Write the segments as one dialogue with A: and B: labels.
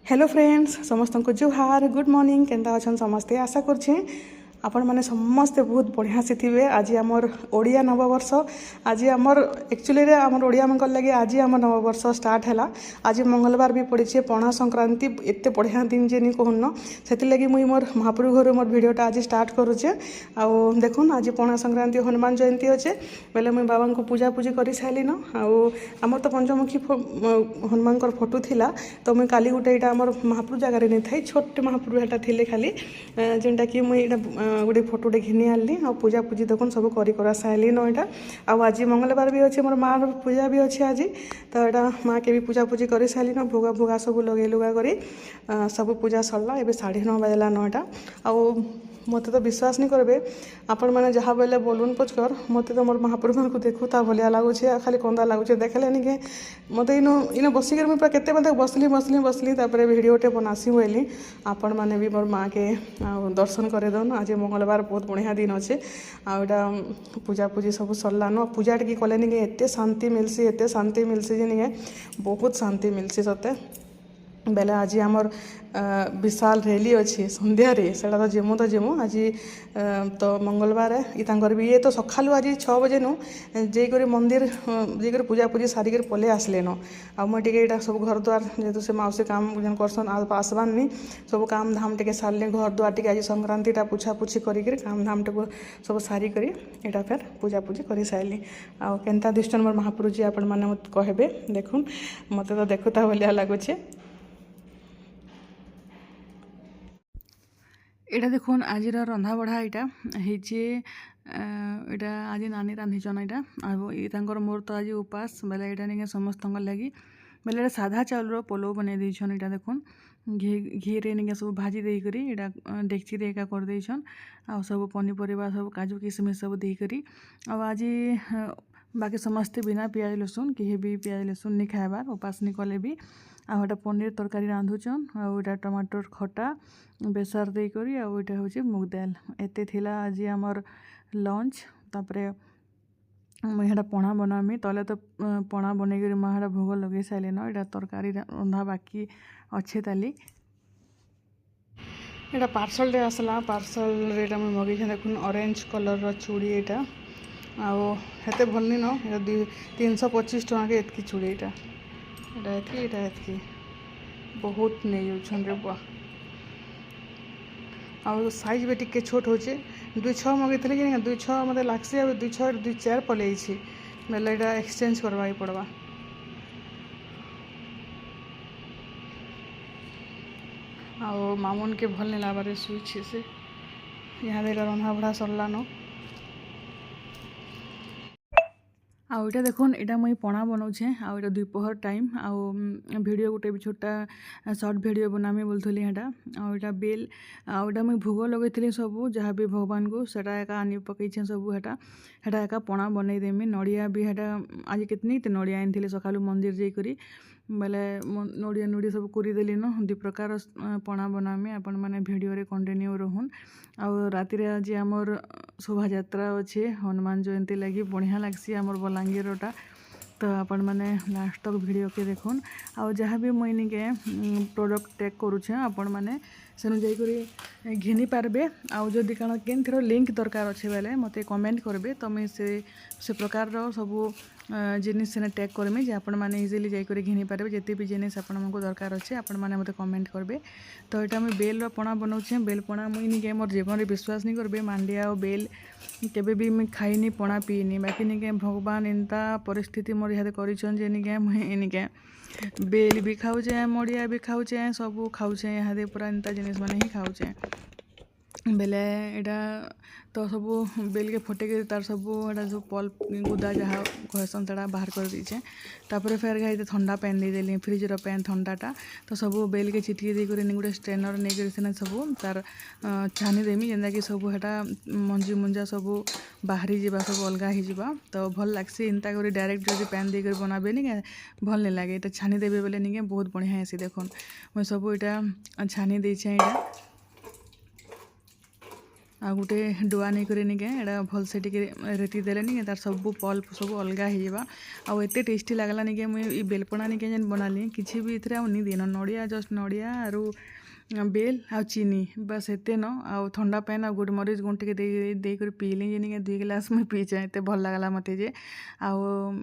A: Hello friends समस्त को जुहार good morning Kenta अच्छा समस्ते आशा करछे आपण मैंने समस्ते बहुत बढ़िया से थे। आज आमर ओडिया नववर्ष आज आमर एक्चुअली आमर ओडिया मन लगे आज आम नववर्ष स्टार्ट है। आज मंगलवार भी पड़े पणा संक्रांति एत बढ़िया दिन जे नहीं कहून से लगी मुई मोर महाप्रभु घर मोर भिडटा आज स्टार्ट करुचे। आउ देखुन आज पणा संक्रांति हनुमान जयंती अच्छे बोले मुई बाबा को पूजा पूजी कर सारिन। आमर तो पंचमुखी हनुमान फोटो थिला तो मुई काली गोटे यहाँ आम महाप्रभु जगार नहीं था छोटे महाप्रभु एटा थे खाली जेनटा कि मुई गोटे फोटोटे घिनी आनली आ पूजा पूजी देखुन सब करा सारे न यहाँ आज मंगलवार भी अच्छे मोर माँ पूजा भी अच्छे आज तो यहाँ माँ के भी पूजा पूजी कर सारे न भोगा भोगा सब लगे लुगा कर सब पूजा सरला एवं 9:30 बजला नटा मत तो विश्वास नहीं करेंगे आपण मैंने जहाँ बोले बोलून पचकर मत तो मोर महाप्रभु को देखू ता भलिया लगुचे खाली कंदा लगुचे देखले कि मत इन बसिक मुझे पूरा केते बेले बसली बसली बसली भिडटे बनासी बोली आपण मैंने भी मोर माँ के दर्शन करे दौन। आज मंगलवार बहुत बढ़िया दिन अच्छे आटा पूजा पूजी सब सरलान पूजा टी कले निके एत शांति मिलसी जे बहुत शांति मिलसी सते बेले आज आमर विशाल रैली अच्छी संध्या से तो जेमु आज तो मंगलवार है भी ये तो सकालू आज 6 बजे नु जेकर मंदिर जेकर पूजा पूजी सारिक पले आसले न आटे सब घर द्वार जेहेतु से मौसी काम जन करसन आसबान नहीं सब काम धाम टे सारे घर द्वार टे आज संक्रांतिटा पुछा पुछी कर काम धाम टे सब सारिक यहाँ फिर पूजा पूजी कर सारे आंता दिशन मोर महाप्रभु जी आपण मैंने कहबे देखुन मत तो देखुता भलिया लगुचे। एटा देखुन आज रंधा बढ़ा यहाँ आज नानी रांधीचन यहाँ मोर तो आज उपास बेले यहाँ नहीं समस्त लगी बेले साधा चाउल पोलो बन देछन यहाँ देखुन घी रे निके सब भाजी देकर यहाँ डेक्ची रे एका कर देछन आ सब पनीपरिया सब काजू किशमिश सब देकर आज बाकी समस्ते बिना पियाज लसुन कहीं भी पियाज लसुन नहीं खाइबार उपास नहीं कले भी आटा पनीर तरकारी रांधुचन आटा टमाटर खटा बेसार देकर आटा हूँ मुग दाल एते थिला आज आमर लंच तापरे यहाँ पणा बनामी तले तो पणा बनईकर माँ भोग लगे सारे न यहाँ तरकारी रंधा बाकी अच्छे ताली यहाँ पार्सल टे आसला पार्सल यहाँ मुझे मगेछ देखुन ऑरेंज कलर चूड़ी यहाँ आते भल नहीं न 325 टका के एतकी चूड़ी यहाँ एतकी बहुत नहीं रे बुआ आ साइज भी टिके छोट होचे 2.6 मगई कि 2.6 मतलब लागसी 2.6 2.4 पलई बेले यहाँ एक्सचेंज करवा पड़वा आ मामून के भल नहीं लाबारे सुई से यहाँ रंधा बढ़ा सरला न आटा देखुन यहाँ मुझे पणा बनाऊे आटा दोपहर टाइम वीडियो गोटे भी छोटा सर्ट वीडियो बनामी बोलती यहाँ आटा बेल आटा मुझे भोग लगे सब जहाँ भी भगवान को सेटा एका आनी पकई सब हेटा एका पणा बनई देमी नड़िया भी हेटा आज कितनी नड़िया आनी सकालू मंदिर जाकर बेले नड़िया नुड़ी सब करदेली न 2 प्रकार पणा बनामी आपण मैंने भिडियो रे कंटिन्यू रहून आ राति आज आमर शोभा यात्रा अच्छे हनुमान जयंती लगी बढ़िया लगसी आमर बलांगीरटा तो आपण मैंने लास्ट तक वीडियो के देखुन आ जहाँ भी मुझे निके प्रोडक्ट टेक करुचे आपण मैंने सेनु जाकर घिनी पारबे आदि कण के लिंक दरकार अच्छे बेले मत कमेंट करेंगे तो मुझे से प्रकार सब जिनिस सेने टैग करमी जे आपण मैंने इजिली जाकर घिनी पारे जिते भी जिनिस आपण को दरकार अच्छे आपण मैंने मत कमेंट करेंगे। तो यहाँ मुझे बेल पणा बनाऊे बेल पणा मुझे निके मोर जीवन में विश्वास नहीं करेंगे मांडिया और बेल केबे भी मुझे खाईनी पणा पीनी बाकी निके भगवान इनता परिस्थिति मोर यहाँ कर निके मुझे निके बेल भी खाऊचे मड़िया भी खाऊचे सब खाऊचे यहाँ पूरा इनता जिनिस मैंने ही खाऊचे बेले यहाँ तो सब बेल के फटेक तार सब जो पल गुदा जहाँ कहसन से बाहर कर दीचे तापर फिर ये ठंडा पैन देदेली फ्रिजर पैन ठंडाटा तो सब बेल के चिटकी देकर गोटे स्ट्रेनर नहीं कर सब तार छानी देमी जेनता कि सब है मंजी मुंजा सब बाहरी जावा सब अलग हो तो भल लग्सी इनता कर डायरेक्ट जो पैन देकर बनाबे नहीं भल नहीं लगे तो छानी देवे बोले नहीं बहुत बढ़िया ऐसी देखुन मुझे सब यहाँ छानी देछे यहाँ आ गोटे डुआ नहीं करे निके एटा भलसे टिके रेती देले निके तार सब पल्प सब अलगा हो जावा आ एते टेस्टी लागला निके मुई ई बेलपना निके जेन बनाली किछि भी इथरे नहीं दिन नड़िया जस्ट नड़िया आरु बेल आ चीनी बस एते न आ ठंडा पैन आ गुड़ मरीच गुण टिके देकर पीली जे निके 2 गिलास मुई पीछे एते भल लागला मते जे आ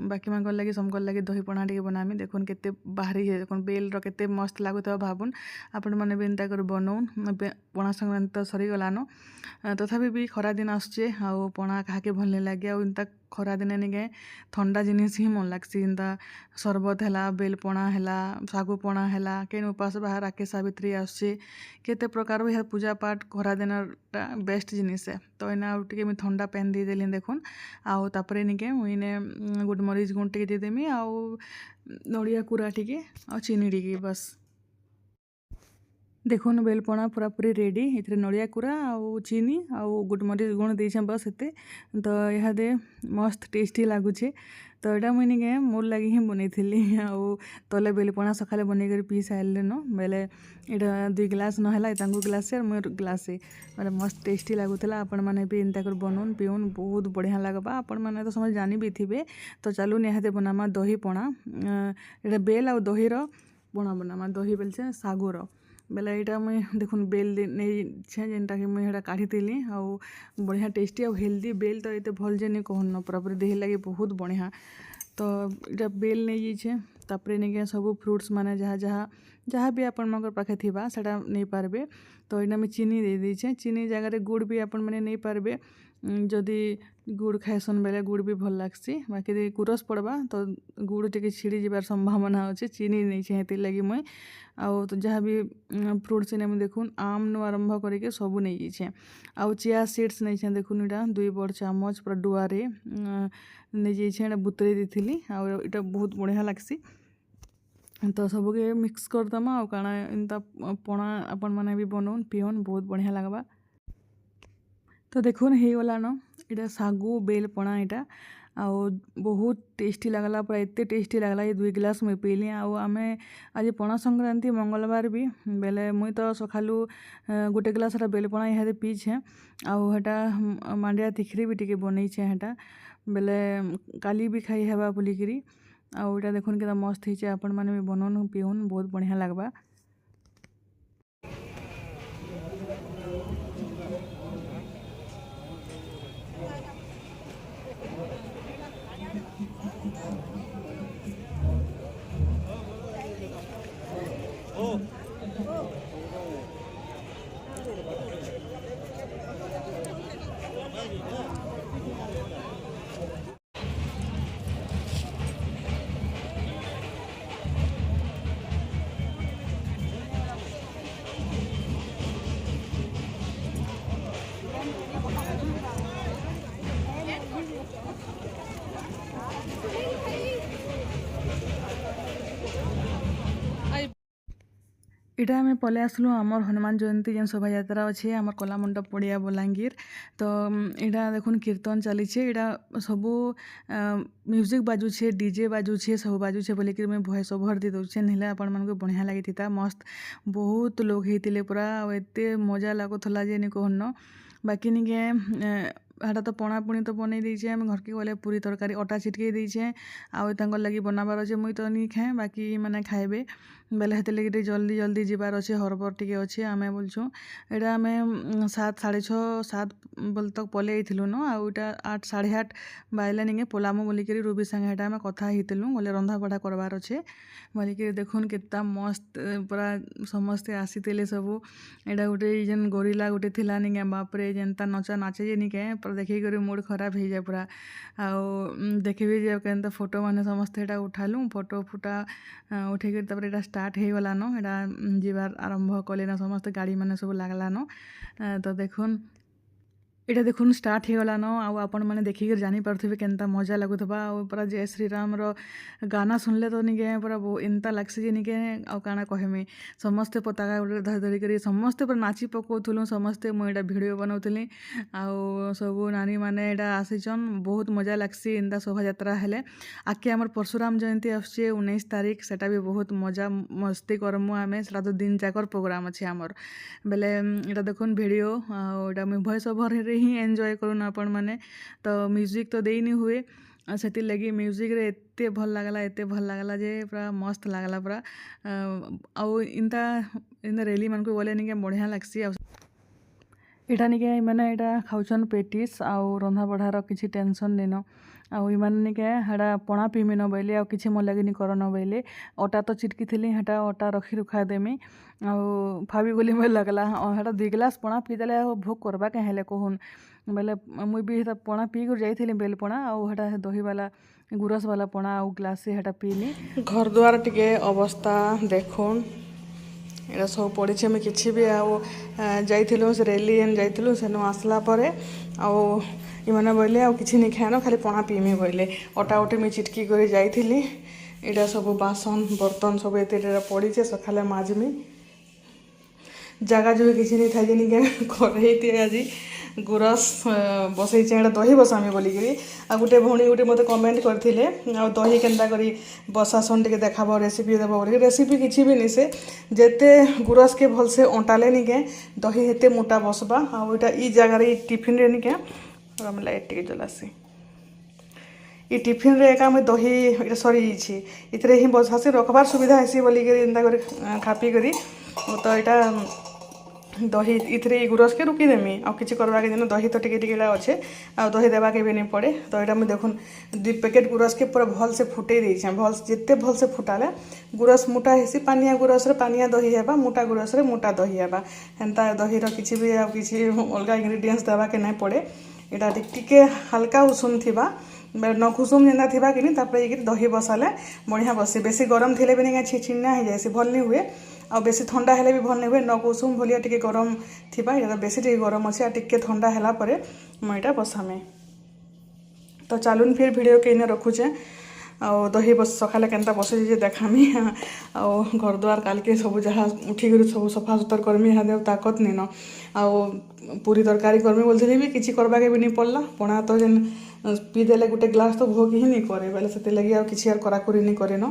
A: बाकी मानकर लगे समकर लगे दही पणा टिके बनामी देखुन केते बाहरी है देखुन बेल रो केते मस्त लागुतबा भाबुन आपण माने भी एंता कर बनौन पणा संक्रांति तो सरी गलानो तथापि भी खरा दिन आसुचे आ पणा काहाके भल नहीं लगे आ एंता खरा दिने निके ठंडा जिनिस ही मन लागसी एंता सरबत हैला बेलपणा हैला सागु पणा हैला केन उपास बाहर राकेश सावित्री आसुचे केते प्रकार भी पूजा पाठ खरा दिनटा बेस्ट जिनिस है तो एना आउ टिके मुई ठंडा पैन दे देली देखुन आउ तापरे निके मुईने गुड मरीच गुण टिके दे देमी आउ नड़िया कुरा टिके आ चीनी टिके बस देखुन बेलपणा पूरा पूरी रेडी इथरे नड़िया कुरा आउ चीनी आउ गुटमरीच गुण देछे बस एते तो यह दे मस्त टेस्टी लागुचे तो एटा मुई निके मोर लगी ही बनैथिली आउ तले बेलपणा सकाले बनै कर पी सारले न बेले एटा 2 गिलास न हला तांगु गिलास से मोर गिलास से मतलब मस्त टेस्टी लागुतला आपण माने भी एंता कर बनोन पिउन बहुत बढ़िया लागबा आपण माने तो समझ जानी भी थिबे तो चलू निहाते बनामा दही पणा एटा बेल आउ दही रो पणा बनामा दही बेलचे सागुर बेला यहाँ मुई देखुन बेल नहीं छे जेनटा कि मुई काढ़ी आउ बढ़िया टेस्टी आउ हेल्दी बेल तो ये भल जे नहीं कहन पूरा पूरी देह लगे बहुत बढ़िया तो ये बेल नहीं जाइए तापर नहीं सब फ्रुट्स माने जहाँ जहाँ जहाँ भी आपण मन पाखे थिबा सेटा नहीं पारबे तो यहाँ मुई चीनी दे दीछे चीनी जगह गुड़ भी आपण मैंने नहीं पारबे जदि गुड़ खाएसन बेले गुड़ भी भल लागसी बाकी यदि कुरस पड़वा तो गुड़ टिके छिड़ी जीवार संभावना अच्छे चीनी नहीं चाहिए लगी मुई आउ तो जहाँ भी फ्रुट्स ने मुझे देखुन आम नु आरंभ करके सबू नहीं जाइए आउ चिया सीड्स नहीं छे देखुन यहाँ 2 बड़ चामच पूरा डुआरे नहीं जाइए बुतरे दी आउ इटा बहुत बढ़िया लागसी तो सबके मिक्स करदमा आउ काଣା एंता पणा आपण माने भी बनौन पिउन बहुत बढ़िया लगबा तो देखुन हो गला न इटा सागु बेल पणा इटा आउ बहुत टेस्टी लगला पूरा एते टेस्टी लगला ये 2 गिलास मुई पीली आउ आमे आज पणा संक्रांति मंगलवार भी बेले मुई तो सखालू गोटे गिलास बेल पणा यहाँ पीछे आउ हेटा मांडिया तिखरी भी टिके बनईछे हेटा बेले काली भी खाई हेबा बोलिकी आउ इटा देखुन के मस्त होइछे आपण माने भी बनौन पिउन बहुत बढ़िया लगबा इटा आम पलै आसलु आमर हनुमान जयंती जेन शोभा यात्रा अच्छे आमर कलामंडप पड़िया बलांगीर तो इटा देखुन कीर्तन चली इटा सबू म्यूजिक बाजुछे डीजे बाजुछे सब बाजुछे बोलिकी मुझे वॉइस ओवर दे दूचे ना आपण मानक बढ़िया लगी था मस्त बहुत लोग होते पूरा एते मजा लगुला जे नहीं कहन बाकी निके हाटा तो पणा पुणी तो बनई देछे आम घर के गले पूरी तरकारी अटा छिटके देछे आउ तांकर लगी बनाबार अच्छे मुई तो नहीं खाए बाकी मैंने खाइबे बेले हेते लगी जल्दी जल्दी जीवार अच्छे हरबर टिके अच्छे आमे बोलछुँ एटा आमे 7 साढ़े 6 7 बल तक पलै आइथिलु न आउ इटा 8 साढ़े 8 बाजले निके पोलामो बोलिकी रूबी संगे हेटा आमे कथा हितलु बोले रंधा बढ़ा करबार अच्छे बोलिकी देखुन केता मस्त पूरा समस्ते आसीते सबू एटा गोटे जेन गोरिला गोटे थिला निके बापरे जेनता नचा नाचे जे निके पूरा देखी कर मूड खराब हो जाए पूरा आउ देखबे जे केनता फोटो माने समस्ते एटा उठालु फोटो फुटा उठे कर तब एटा स्टार्ट हो गला न एटा जीवार आरंभ कले न समस्त गाड़ी माने सब लागला न तो देखुन এটা দেখুন স্টার্ট হয়ে গলান আপন মানে দেখিকি জানিপারে কেনতা মজা লাগুথবা পুরা জয় শ্রীরামর গানা শুনলে তো নিকে পুরা এন্তা লাগছে যে নিকে কাଣା কহেমি সমস্তে পতাকা ধরি ধরিকি সমস্তে পুরা নাচি পকাউলু সমস্তে মুই এটা ভিডিও বনাউলি সবু নানী মানে এটা আসিছন বহুত মজা লাগছি এন্তা শোভাযাত্রা হেলে আগে আমার পরশুরাম জয়ন্তী আসছে 19 তারিখ সেটা বি বহুত মজা মস্তি করমু আমি সেটা তো দিন যাকর প্রোগ্রাম আছে আমার বেলে এটা দেখুন ভিডিও এটা মুই ভয়েস ওভর হি এনজয় করুন আপন মানে তো म्यूजिक तो देनी हुए ସେଥିର୍ ଲାଗି ମ୍ୟୁଜିକ୍ରେ ଏତେ ଭଲ ଲାଗ୍ଲା ଯେ ପୁରା ମସ୍ତ ଲାଗ୍ଲା ପୁରା ଆଉ ଏନ୍ତା ରେଲିମାନଙ୍କୁ ଗଲେ ନିକେ ବଢ଼ିଆ ଲାଗ୍ସି ଆଉ ଏଇଟା ନିକେ ମାନେ ଏଇଟା ଖାଉଛନ୍ ପେଟିସ୍ ଆଉ ରନ୍ଧା ବଢ଼ାର କିଛି ଟେନସନ୍ ନେଇନ ଆଉ ଏମାନେ ନିକେ ହେଟା ପଣା ପିଇମିନ ବୋଇଲେ ଆଉ କିଛି ମୋ ଲାଗି ନି କରନ ବୋଇଲେ ଅଟା ତ ଚିଟକିଥିଲି ହେଟା ଅଟା ରଖି ରୁଖା ଦେମି ଆଉ ଭାବି ଗଲି ମୋତେ ଲାଗ୍ଲା ହେଟା 2 ଗ୍ଲାସ୍ ପଣା ପିଇଦେଲେ ଆଉ ଭୋକ କରବା କାଁ ହେଲେ କହୁନ୍ ବେଲେ ମୁଇଁ ବି ହେଟା ପଣା ପିଇକରି ଯାଇଥିଲି ବେଲ ପଣା ଆଉ ହେଟା ଦହିବାଲା ଗୁରସବାଲା ପଣା ଆଉ ଗ୍ଲାସେ ହେଟା ପିଇଲି ଘର ଦ୍ୱାର ଟିକେ ଅବସ୍ଥା ଦେଖୁନ୍ এটা সব পড়েছি আমি কিছু বি যাইলু সে রেলি যাইলু সেনু আসলা পরে ইমানে বইলে কিছু নি খাইন খালি পଣା পিইমি বইলে অটা উঠে মুই চিটকি করে যাইলি এটা সব বাসন বর্তন সব এতে পড়িছে সকালে মাজমি জায়গা জমি কিছু নি থাই যে নিকে করেইতে আজি গুরস বসাইছে এটা দহি বসামি বলিকি আর গোটে ভৌণী গোটে মতো কমেন্ট করলে দহি কেন্তা করি বসাসন টিকে দেখাব রেসিপি দেব বলি রেসিপি কিছু বি নি সে যেতে গুরসকে ভলসে অঁটালে নিকে দহি হেতে মোটা বসবা আইটা ই জায়গার ই টিফিনে নিকে আমি লাইট টিকে জ্বলাসি ই টিফিনে একা আমি দহি এটা সরিছি এতে হি বসাসি রখবার সুবিধা হেসি বলিকি এন্তা করে খাপি করি তো এটা দহি ইথরে গুরসকে রুকিদেমি কিছু করবাকে যেন দহি তো টিকে টিকেটা অছে দহি দেবাকে বি নি পড়ে তো এটা মুই দেখুন 2 প্যাকেট গুরসকে পুরা ভলসে ফুটাই দিয়েছে যেতে ভলসে ফুটালে গুরস মোটা হেসি পানিয়া গুরসরে পানিয়া দহি হেবা মোটা গুরসরে মোটা দহি হেবা হেন্তা দহির কিছু বি কিছু অলগা ইনগ্রিডিয়েন্টস দেবাকে নাই পড়ে এটা টিকে হালকা উষুম থিবা নখুসুম যেটা থিবা কিনি তারপরে এই দহি বসালে বঢ়িয়া বসে বেশি গরম থিলে বি নিকে ছিছিনা হয়ে যাইছে ভাল নি হুয়ে বেশি থন্ডা হেলে বি ভাল নি হুয়ে নকুসুম ভলিয়া টিকে গরম থিবা এটা বেশি টিকে গরম আছে আর টিকে থন্ডা হেলা পরে মুই এটা বসামে তো চালুন ফির ভিডিও কে ইনে রখুছে দহি সকালে কেনতা বসে যে দেখামি ঘর দ্বার কালকে সবু যাহা উঠিকি সবু সফা সুতর করমি হ্যাঁ তাকত নিন পুরি তরকারি করমি বলছিলি বি কিছু করবাকে বি নি পড়লা পଣା তো যেন পিদেলে গোটে গ্লাস তো ভোগ হি নি করে বেলে সেতিরলাগি কিছু আর করাকুরি নি করেন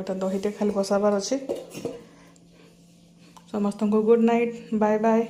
A: এটা দহিতে খালি বসাবার আছে সমস্তଙ୍କୁ ଗୁଡ୍ ନାଇଟ୍ ବାଏ ବାଏ।